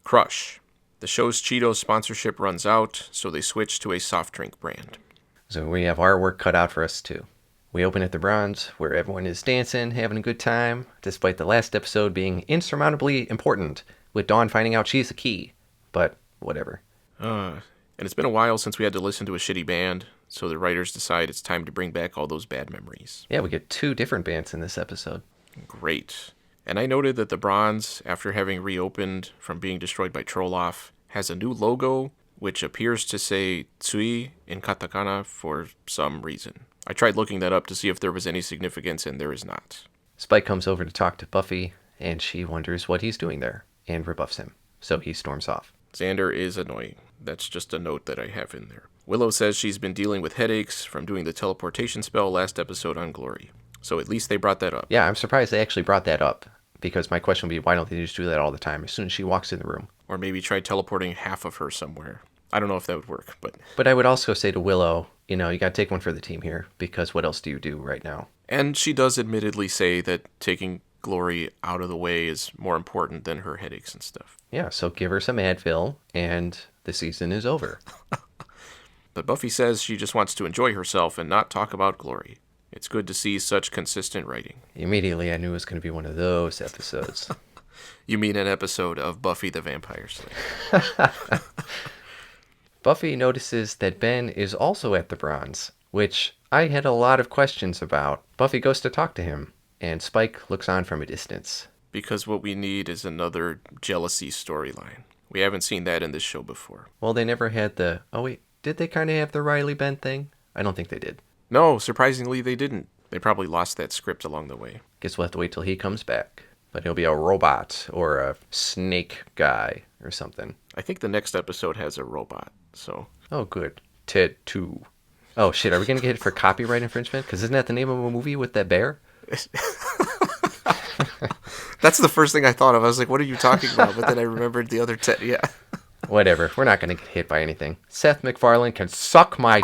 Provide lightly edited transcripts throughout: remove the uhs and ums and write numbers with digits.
Crush. The show's Cheetos sponsorship runs out, so they switch to a soft drink brand. So we have our work cut out for us too. We open at the Bronze, where everyone is dancing, having a good time, despite the last episode being insurmountably important, with Dawn finding out she's the key. But whatever. And it's been a while since we had to listen to a shitty band, so the writers decide it's time to bring back all those bad memories. Yeah, we get 2 different bands in this episode. Great. And I noted that the Bronze, after having reopened from being destroyed by Trolloff, has a new logo, which appears to say Tsui in katakana for some reason. I tried looking that up to see if there was any significance, and there is not. Spike comes over to talk to Buffy, and she wonders what he's doing there, and rebuffs him. So he storms off. Xander is annoying. That's just a note that I have in there. Willow says she's been dealing with headaches from doing the teleportation spell last episode on Glory. So at least they brought that up. Yeah, I'm surprised they actually brought that up, because my question would be, why don't they just do that all the time as soon as she walks in the room? Or maybe try teleporting half of her somewhere. I don't know if that would work, but... But I would also say to Willow, you gotta take one for the team here, because what else do you do right now? And she does admittedly say that taking Glory out of the way is more important than her headaches and stuff. Yeah, so give her some Advil, and the season is over. But Buffy says she just wants to enjoy herself and not talk about Glory. It's good to see such consistent writing. Immediately, I knew it was going to be one of those episodes. You mean an episode of Buffy the Vampire Slayer. Buffy notices that Ben is also at the Bronze, which I had a lot of questions about. Buffy goes to talk to him, and Spike looks on from a distance. Because what we need is another jealousy storyline. We haven't seen that in this show before. Well, they never had the... Oh, wait, did they kind of have the Riley Ben thing? I don't think they did. No, surprisingly, they didn't. They probably lost that script along the way. Guess we'll have to wait till he comes back. But he'll be a robot or a snake guy or something. I think the next episode has a robot, so... Oh, good. Ted 2. Oh, shit, are we going to get hit for copyright infringement? Because isn't that the name of a movie with that bear? That's the first thing I thought of. I was like, what are you talking about? But then I remembered the other Ted, yeah. Whatever, we're not going to get hit by anything. Seth MacFarlane can suck my...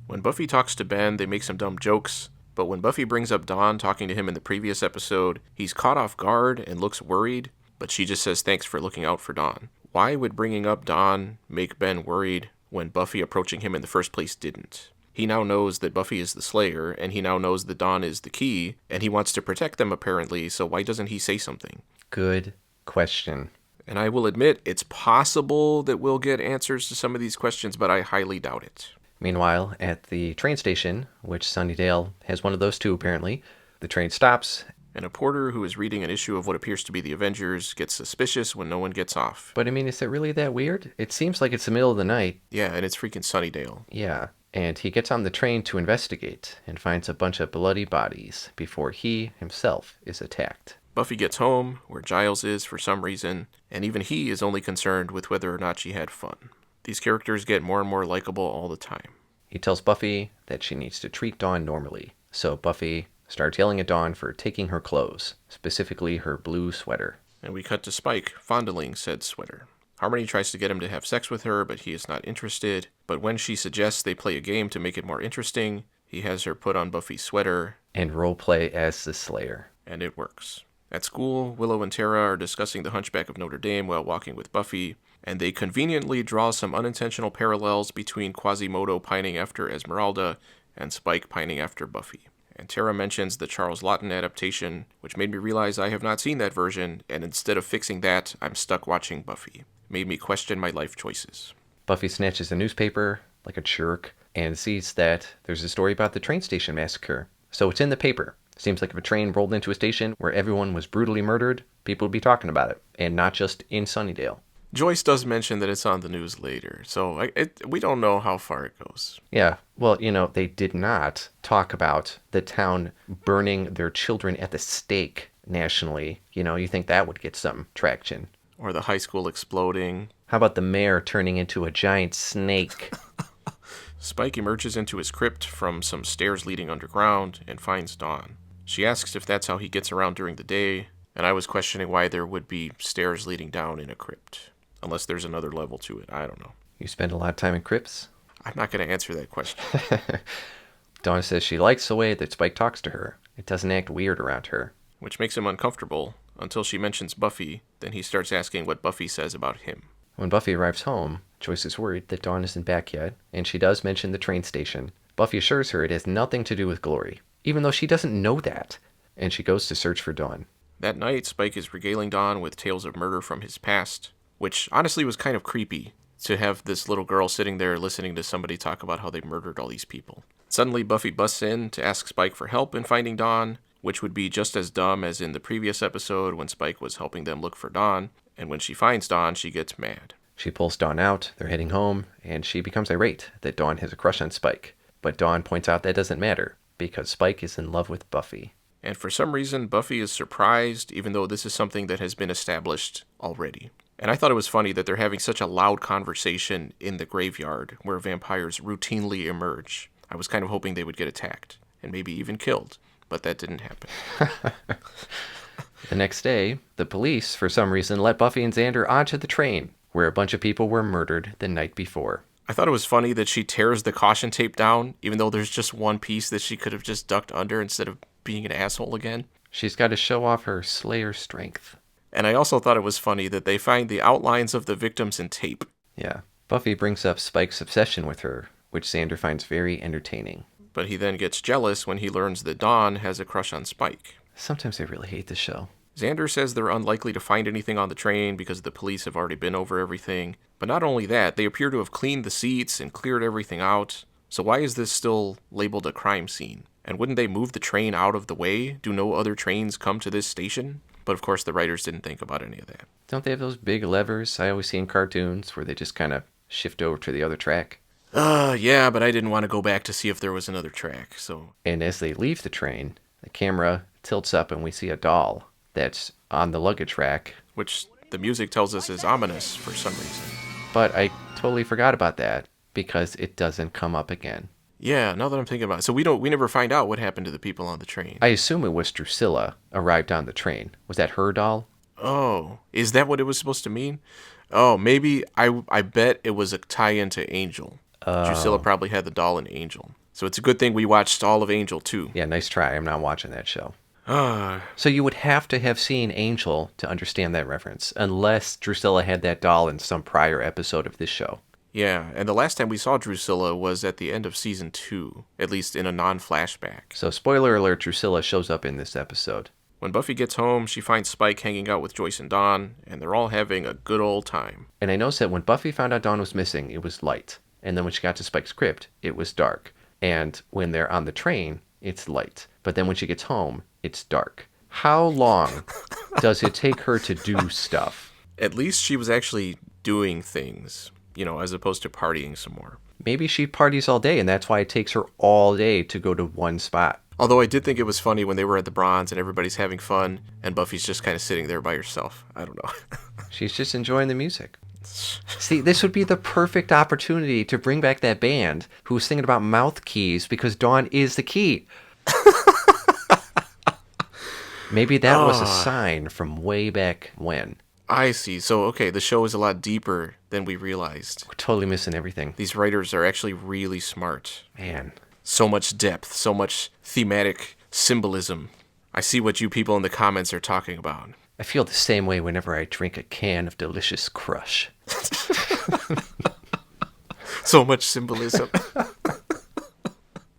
When Buffy talks to Ben, they make some dumb jokes, but when Buffy brings up Dawn talking to him in the previous episode, he's caught off guard and looks worried, but she just says thanks for looking out for Dawn. Why would bringing up Dawn make Ben worried when Buffy approaching him in the first place didn't? He now knows that Buffy is the Slayer, and he now knows that Dawn is the key, and he wants to protect them apparently, so why doesn't he say something? Good question. And I will admit, it's possible that we'll get answers to some of these questions, but I highly doubt it. Meanwhile, at the train station, which Sunnydale has one of those too apparently, the train stops. And a porter who is reading an issue of what appears to be the Avengers gets suspicious when no one gets off. But I mean, is it really that weird? It seems like it's the middle of the night. Yeah, and it's freaking Sunnydale. Yeah, and he gets on the train to investigate and finds a bunch of bloody bodies before he himself is attacked. Buffy gets home, where Giles is for some reason, and even he is only concerned with whether or not she had fun. These characters get more and more likable all the time. He tells Buffy that she needs to treat Dawn normally, so Buffy starts yelling at Dawn for taking her clothes, specifically her blue sweater. And we cut to Spike fondling said sweater. Harmony tries to get him to have sex with her, but he is not interested. But when she suggests they play a game to make it more interesting, he has her put on Buffy's sweater. And roleplay as the Slayer. And it works. At school, Willow and Tara are discussing the Hunchback of Notre Dame while walking with Buffy, and they conveniently draw some unintentional parallels between Quasimodo pining after Esmeralda and Spike pining after Buffy. And Tara mentions the Charles Laughton adaptation, which made me realize I have not seen that version, and instead of fixing that, I'm stuck watching Buffy. It made me question my life choices. Buffy snatches a newspaper, like a jerk, and sees that there's a story about the train station massacre. So it's in the paper. Seems like if a train rolled into a station where everyone was brutally murdered, people would be talking about it, and not just in Sunnydale. Joyce does mention that it's on the news later, so we don't know how far it goes. Yeah, well, they did not talk about the town burning their children at the stake nationally. You think that would get some traction. Or the high school exploding. How about the mayor turning into a giant snake? Spike emerges into his crypt from some stairs leading underground and finds Dawn. She asks if that's how he gets around during the day, and I was questioning why there would be stairs leading down in a crypt. Unless there's another level to it. I don't know. You spend a lot of time in crypts? I'm not going to answer that question. Dawn says she likes the way that Spike talks to her. It doesn't act weird around her. Which makes him uncomfortable until she mentions Buffy. Then he starts asking what Buffy says about him. When Buffy arrives home, Joyce is worried that Dawn isn't back yet, and she does mention the train station. Buffy assures her it has nothing to do with Glory, even though she doesn't know that, and she goes to search for Dawn. That night, Spike is regaling Dawn with tales of murder from his past, which honestly was kind of creepy to have this little girl sitting there listening to somebody talk about how they murdered all these people. Suddenly, Buffy busts in to ask Spike for help in finding Dawn, which would be just as dumb as in the previous episode when Spike was helping them look for Dawn, and when she finds Dawn, she gets mad. She pulls Dawn out, they're heading home, and she becomes irate that Dawn has a crush on Spike. But Dawn points out that doesn't matter, because Spike is in love with Buffy. And for some reason, Buffy is surprised, even though this is something that has been established already. And I thought it was funny that they're having such a loud conversation in the graveyard where vampires routinely emerge. I was kind of hoping they would get attacked, and maybe even killed, but that didn't happen. The next day, the police, for some reason, let Buffy and Xander onto the train, where a bunch of people were murdered the night before. I thought it was funny that she tears the caution tape down, even though there's just one piece that she could have just ducked under instead of being an asshole again. She's got to show off her Slayer strength. And I also thought it was funny that they find the outlines of the victims in tape. Yeah. Buffy brings up Spike's obsession with her, which Xander finds very entertaining. But he then gets jealous when he learns that Dawn has a crush on Spike. Sometimes I really hate this show. Xander says they're unlikely to find anything on the train because the police have already been over everything. But not only that, they appear to have cleaned the seats and cleared everything out. So why is this still labeled a crime scene? And wouldn't they move the train out of the way? Do no other trains come to this station? But of course the writers didn't think about any of that. Don't they have those big levers I always see in cartoons where they just kind of shift over to the other track? Yeah, but I didn't want to go back to see if there was another track, so... And as they leave the train, the camera tilts up and we see a doll that's on the luggage rack. Which the music tells us is ominous for some reason. But I totally forgot about that because it doesn't come up again. Yeah, now that I'm thinking about it. So we never find out what happened to the people on the train. I assume it was Drusilla arrived on the train. Was that her doll? Oh, is that what it was supposed to mean? Oh, maybe, I bet it was a tie-in to Angel. Drusilla probably had the doll in Angel. So it's a good thing we watched all of Angel, too. Yeah, nice try. I'm not watching that show. So you would have to have seen Angel to understand that reference, unless Drusilla had that doll in some prior episode of this show. Yeah, and the last time we saw Drusilla was at the end of season 2, at least in a non-flashback. So spoiler alert, Drusilla shows up in this episode. When Buffy gets home, she finds Spike hanging out with Joyce and Dawn, and they're all having a good old time. And I noticed that when Buffy found out Dawn was missing, it was light. And then when she got to Spike's crypt, it was dark. And when they're on the train, it's light. But then when she gets home, it's dark. How long does it take her to do stuff? At least she was actually doing things, as opposed to partying some more. Maybe she parties all day, and that's why it takes her all day to go to one spot. Although I did think it was funny when they were at the Bronze and everybody's having fun, and Buffy's just kind of sitting there by herself. I don't know. She's just enjoying the music. See, this would be the perfect opportunity to bring back that band who was thinking about mouth keys because Dawn is the key. Maybe that was a sign from way back when. I see. So, okay, the show is a lot deeper than we realized. We're totally missing everything. These writers are actually really smart. Man. So much depth, so much thematic symbolism. I see what you people in the comments are talking about. I feel the same way whenever I drink a can of delicious Crush. So much symbolism.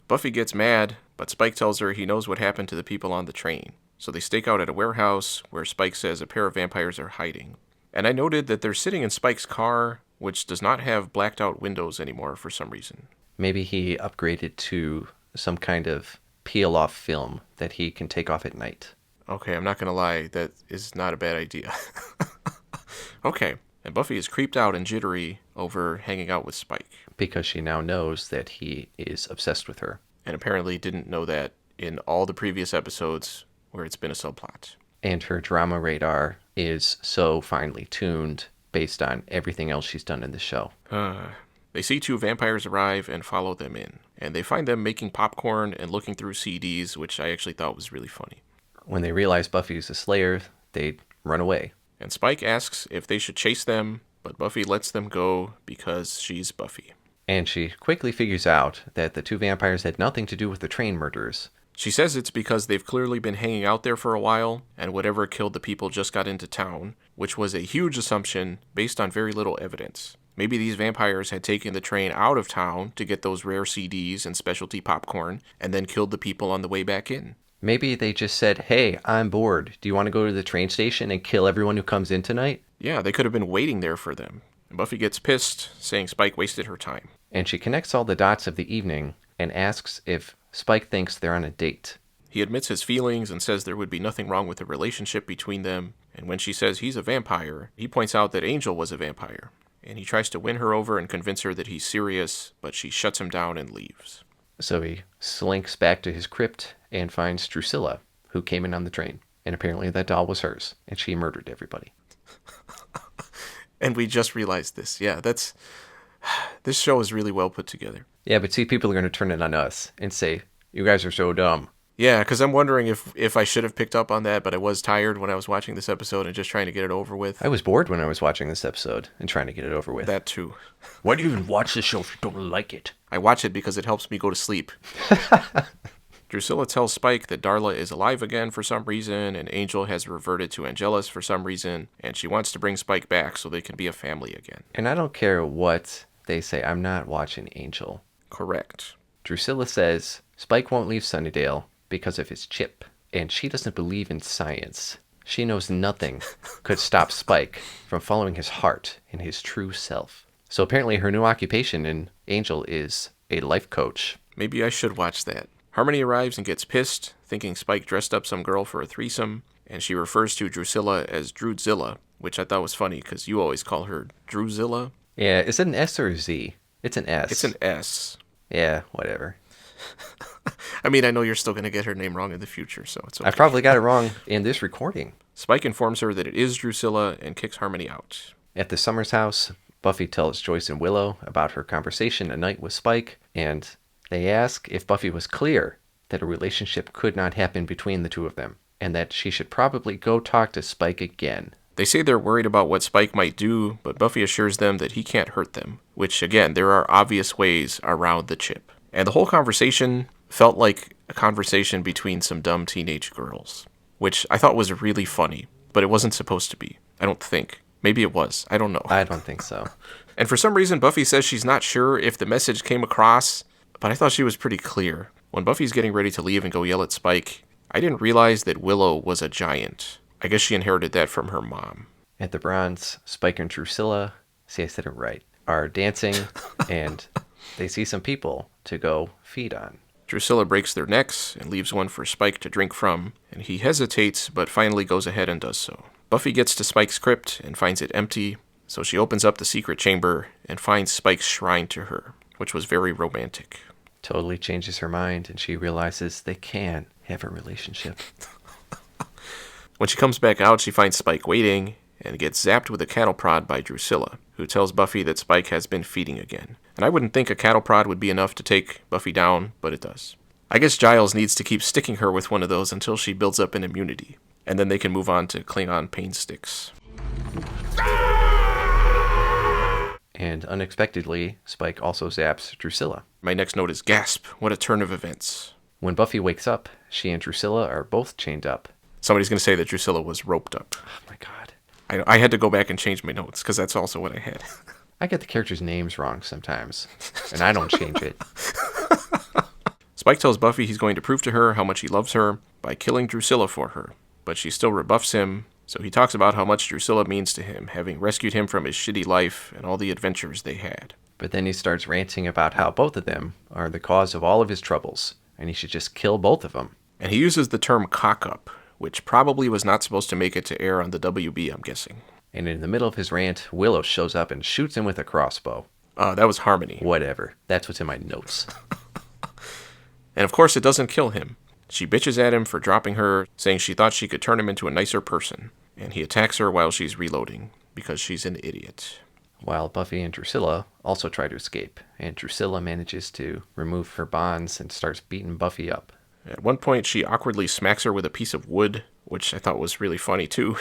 Buffy gets mad, but Spike tells her he knows what happened to the people on the train. So they stake out at a warehouse where Spike says a pair of vampires are hiding. And I noted that they're sitting in Spike's car, which does not have blacked out windows anymore for some reason. Maybe he upgraded to some kind of peel-off film that he can take off at night. Okay, I'm not going to lie, that is not a bad idea. Okay, and Buffy is creeped out and jittery over hanging out with Spike. Because she now knows that he is obsessed with her. And apparently didn't know that in all the previous episodes where it's been a subplot. And her drama radar is so finely tuned based on everything else she's done in the show. They see two vampires arrive and follow them in. and they find them making popcorn and looking through CDs, which I actually thought was really funny. When they realize Buffy's a Slayer, they run away. And Spike asks if they should chase them, but Buffy lets them go because she's Buffy. And she quickly figures out that the two vampires had nothing to do with the train murders. She says it's because they've clearly been hanging out there for a while, and whatever killed the people just got into town, which was a huge assumption based on very little evidence. Maybe these vampires had taken the train out of town to get those rare CDs and specialty popcorn, and then killed the people on the way back in. Maybe they just said, hey, I'm bored. Do you want to go to the train station and kill everyone who comes in tonight? Yeah, they could have been waiting there for them. And Buffy gets pissed, saying Spike wasted her time. And she connects all the dots of the evening and asks if Spike thinks they're on a date. He admits his feelings and says there would be nothing wrong with the relationship between them. And when she says he's a vampire, he points out that Angel was a vampire. And he tries to win her over and convince her that he's serious, but she shuts him down and leaves. So he slinks back to his crypt and finds Drusilla, who came in on the train. And apparently that doll was hers, and she murdered everybody. And we just realized this. Yeah, this show is really well put together. Yeah, but see, people are going to turn it on us and say, you guys are so dumb. Yeah, because I'm wondering if I should have picked up on that, but I was tired when I was watching this episode and just trying to get it over with. I was bored when I was watching this episode and trying to get it over with. That too. Why do you even watch the show if you don't like it? I watch it because it helps me go to sleep. Drusilla tells Spike that Darla is alive again for some reason, and Angel has reverted to Angelus for some reason, and she wants to bring Spike back so they can be a family again. And I don't care what they say, I'm not watching Angel. Correct. Drusilla says Spike won't leave Sunnydale because of his chip, and she doesn't believe in science. She knows nothing could stop Spike from following his heart and his true self. So apparently her new occupation in Angel is a life coach. Maybe I should watch that. Harmony arrives and gets pissed, thinking Spike dressed up some girl for a threesome, and she refers to Drusilla as Drusilla, which I thought was funny because you always call her Drusilla. Yeah, is it an S or a Z? It's an S. It's an S. Yeah, whatever. I mean, I know you're still going to get her name wrong in the future, so it's okay. I probably got it wrong in this recording. Spike informs her that it is Drusilla and kicks Harmony out. At the Summers house, Buffy tells Joyce and Willow about her conversation at night with Spike, and they ask if Buffy was clear that a relationship could not happen between the two of them, and that she should probably go talk to Spike again. They say they're worried about what Spike might do, but Buffy assures them that he can't hurt them, which, again, there are obvious ways around the chip. And the whole conversation felt like a conversation between some dumb teenage girls, which I thought was really funny, but it wasn't supposed to be. I don't think. Maybe it was. I don't know. I don't think so. And for some reason, Buffy says she's not sure if the message came across, but I thought she was pretty clear. When Buffy's getting ready to leave and go yell at Spike, I didn't realize that Willow was a giant. I guess she inherited that from her mom. At the Bronze, Spike and Drusilla, see I said it right, are dancing, and they see some people to go feed on. Drusilla breaks their necks and leaves one for Spike to drink from, and he hesitates but finally goes ahead and does so. Buffy gets to Spike's crypt and finds it empty, so she opens up the secret chamber and finds Spike's shrine to her, which was very romantic. Totally changes her mind, and she realizes they can have a relationship. When she comes back out, she finds Spike waiting and gets zapped with a cattle prod by Drusilla, who tells Buffy that Spike has been feeding again. And I wouldn't think a cattle prod would be enough to take Buffy down, but it does. I guess Giles needs to keep sticking her with one of those until she builds up an immunity, and then they can move on to Klingon pain sticks. And unexpectedly, Spike also zaps Drusilla. My next note is gasp, what a turn of events. When Buffy wakes up, she and Drusilla are both chained up. Somebody's going to say that Drusilla was roped up. Oh my god. I had to go back and change my notes, because that's also what I had. I get the characters' names wrong sometimes, and I don't change it. Spike tells Buffy he's going to prove to her how much he loves her by killing Drusilla for her, but she still rebuffs him, so he talks about how much Drusilla means to him, having rescued him from his shitty life and all the adventures they had. But then he starts ranting about how both of them are the cause of all of his troubles, and he should just kill both of them. And he uses the term cock-up, which probably was not supposed to make it to air on the WB, I'm guessing. And in the middle of his rant, Willow shows up and shoots him with a crossbow. That was Harmony. Whatever. That's what's in my notes. And of course it doesn't kill him. She bitches at him for dropping her, saying she thought she could turn him into a nicer person. And he attacks her while she's reloading, because she's an idiot. while Buffy and Drusilla also try to escape, and Drusilla manages to remove her bonds and starts beating Buffy up. At one point, she awkwardly smacks her with a piece of wood, which I thought was really funny, too.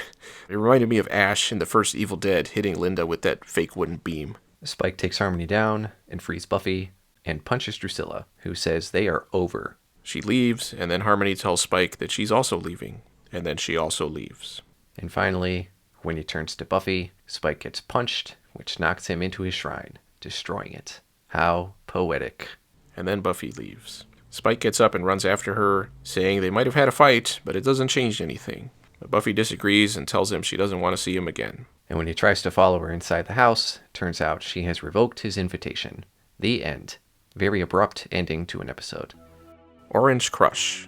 It reminded me of Ash in the first Evil Dead hitting Linda with that fake wooden beam. Spike takes Harmony down and frees Buffy and punches Drusilla, who says they are over. She leaves, and then Harmony tells Spike that she's also leaving, and then she also leaves. And finally, when he turns to Buffy, Spike gets punched, which knocks him into his shrine, destroying it. How poetic. And then Buffy leaves. Spike gets up and runs after her, saying they might have had a fight, but it doesn't change anything. But Buffy disagrees and tells him she doesn't want to see him again. And when he tries to follow her inside the house, turns out she has revoked his invitation. The end. Very abrupt ending to an episode. Orange Crush.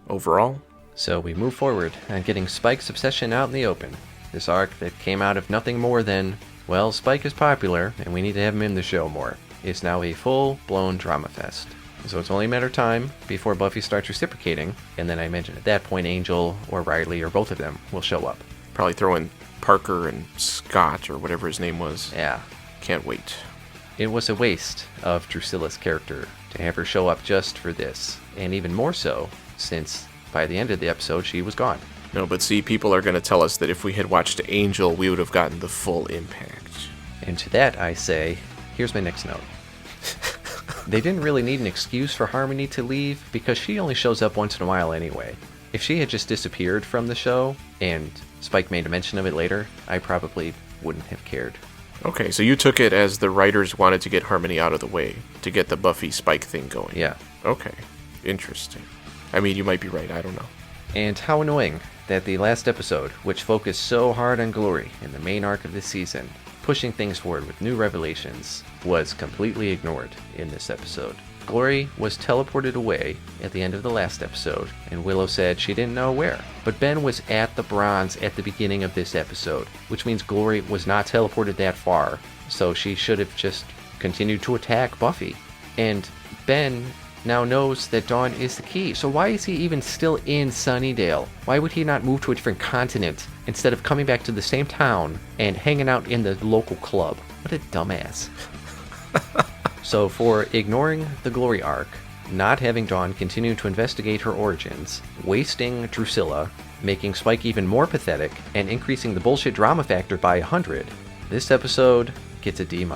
Overall? So we move forward on getting Spike's obsession out in the open. This arc that came out of nothing more than, well, Spike is popular and we need to have him in the show more, is now a full-blown drama fest. So it's only a matter of time before Buffy starts reciprocating, and then I imagine at that point Angel or Riley or both of them will show up. Probably throw in Parker and Scott or whatever his name was. Yeah. Can't wait. It was a waste of Drusilla's character to have her show up just for this, and even more so since by the end of the episode she was gone. No, but see, people are going to tell us that if we had watched Angel, we would have gotten the full impact. And to that I say, here's my next note. They didn't really need an excuse for Harmony to leave because she only shows up once in a while anyway. If she had just disappeared from the show and Spike made a mention of it later, I probably wouldn't have cared. Okay, so you took it as the writers wanted to get Harmony out of the way, to get the Buffy Spike thing going. Yeah. Okay, interesting. I mean, you might be right, I don't know. And how annoying that the last episode, which focused so hard on Glory in the main arc of this season, pushing things forward with new revelations, was completely ignored in this episode. Glory was teleported away at the end of the last episode, and Willow said she didn't know where. But Ben was at the bronze at the beginning of this episode, which means Glory was not teleported that far, so she should have just continued to attack Buffy. And Ben now knows that Dawn is the key, so why is he even still in Sunnydale? Why would he not move to a different continent instead of coming back to the same town and hanging out in the local club? What a dumbass. So for ignoring the Glory arc, not having Dawn continue to investigate her origins, wasting Drusilla, making Spike even more pathetic, and increasing the bullshit drama factor by 100, this episode gets a D-.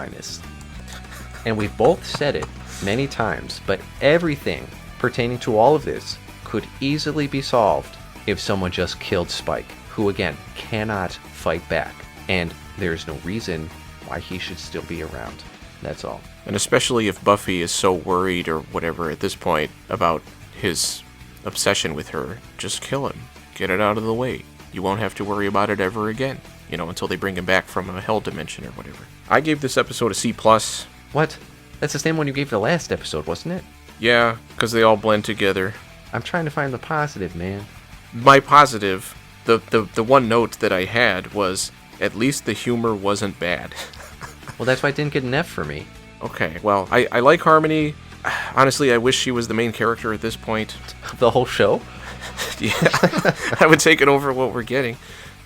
And we've both said it many times, but everything pertaining to all of this could easily be solved if someone just killed Spike, who again cannot fight back, and there's no reason why he should still be around. That's all. And especially if Buffy is so worried or whatever at this point about his obsession with her, just kill him. Get it out of the way. You won't have to worry about it ever again, until they bring him back from a hell dimension or whatever. I gave this episode a C+. What? That's the same one you gave the last episode, wasn't it? Yeah, because they all blend together. I'm trying to find the positive, man. My positive, the one note that I had was, at least the humor wasn't bad. Well, that's why it didn't get an F for me. Okay, well, I like Harmony. Honestly, I wish she was the main character at this point. The whole show? Yeah, I would take it over what we're getting.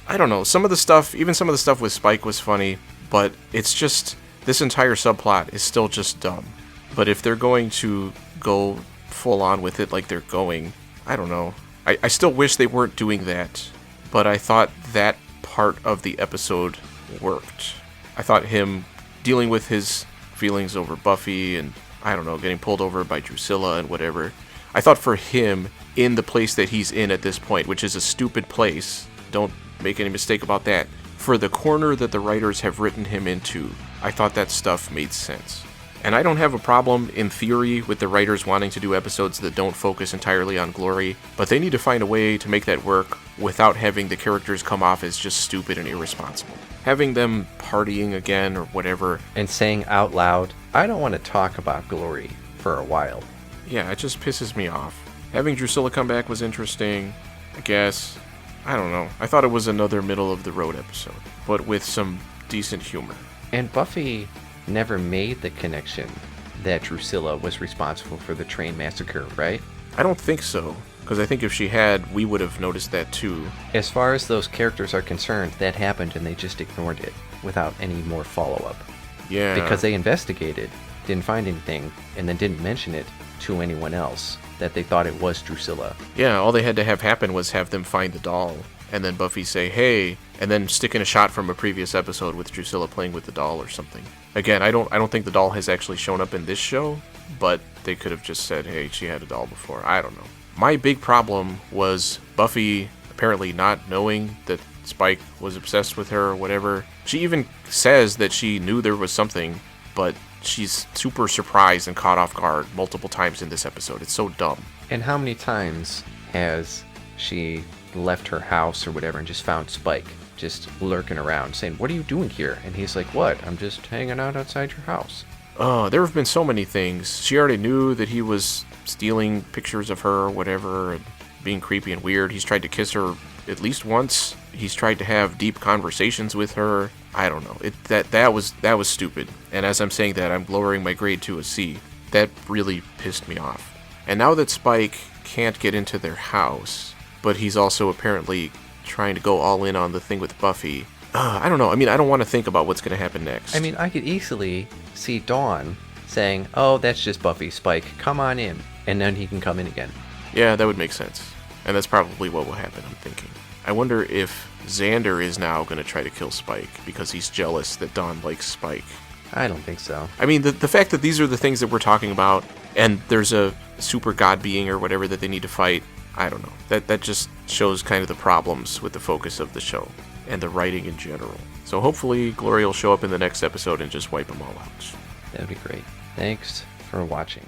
I don't know, some of the stuff with Spike was funny, but it's just, this entire subplot is still just dumb. But if they're going to go full on with it like they're going, I don't know. I still wish they weren't doing that, but I thought that part of the episode worked. I thought him dealing with his feelings over Buffy and, I don't know, getting pulled over by Drusilla and whatever. I thought for him, in the place that he's in at this point, which is a stupid place, don't make any mistake about that, for the corner that the writers have written him into, I thought that stuff made sense. And I don't have a problem, in theory, with the writers wanting to do episodes that don't focus entirely on Glory, but they need to find a way to make that work without having the characters come off as just stupid and irresponsible. Having them partying again or whatever. And saying out loud, I don't want to talk about Glory for a while. Yeah, it just pisses me off. Having Drusilla come back was interesting, I guess. I don't know. I thought it was another middle-of-the-road episode, but with some decent humor. And Buffy never made the connection that Drusilla was responsible for the train massacre, right? I don't think so, because I think if she had, we would have noticed that too. As far as those characters are concerned, that happened and they just ignored it without any more follow-up. Yeah. Because they investigated, didn't find anything, and then didn't mention it to anyone else that they thought it was Drusilla. Yeah, all they had to have happen was have them find the doll, and then Buffy say, hey, and then stick in a shot from a previous episode with Drusilla playing with the doll or something. Again, I don't think the doll has actually shown up in this show, but they could have just said, hey, she had a doll before. I don't know. My big problem was Buffy apparently not knowing that Spike was obsessed with her or whatever. She even says that she knew there was something, but she's super surprised and caught off guard multiple times in this episode. It's so dumb. And how many times has she left her house or whatever and just found Spike just lurking around saying, what are you doing here? And he's like, what? I'm just hanging out outside your house. There have been so many things. She already knew that he was stealing pictures of her or whatever and being creepy and weird. He's tried to kiss her at least once. He's tried to have deep conversations with her. I don't know. That was stupid. And as I'm saying that, I'm lowering my grade to a C. That really pissed me off. And now that Spike can't get into their house, but he's also apparently trying to go all in on the thing with Buffy. I don't know. I mean, I don't want to think about what's going to happen next. I mean, I could easily see Dawn saying, oh, that's just Buffy, Spike, come on in. And then he can come in again. Yeah, that would make sense. And that's probably what will happen, I'm thinking. I wonder if Xander is now going to try to kill Spike because he's jealous that Dawn likes Spike. I don't think so. I mean, the fact that these are the things that we're talking about, and there's a super god being or whatever that they need to fight, I don't know. That just shows kind of the problems with the focus of the show and the writing in general. So hopefully Glory will show up in the next episode and just wipe them all out. That would be great. Thanks for watching.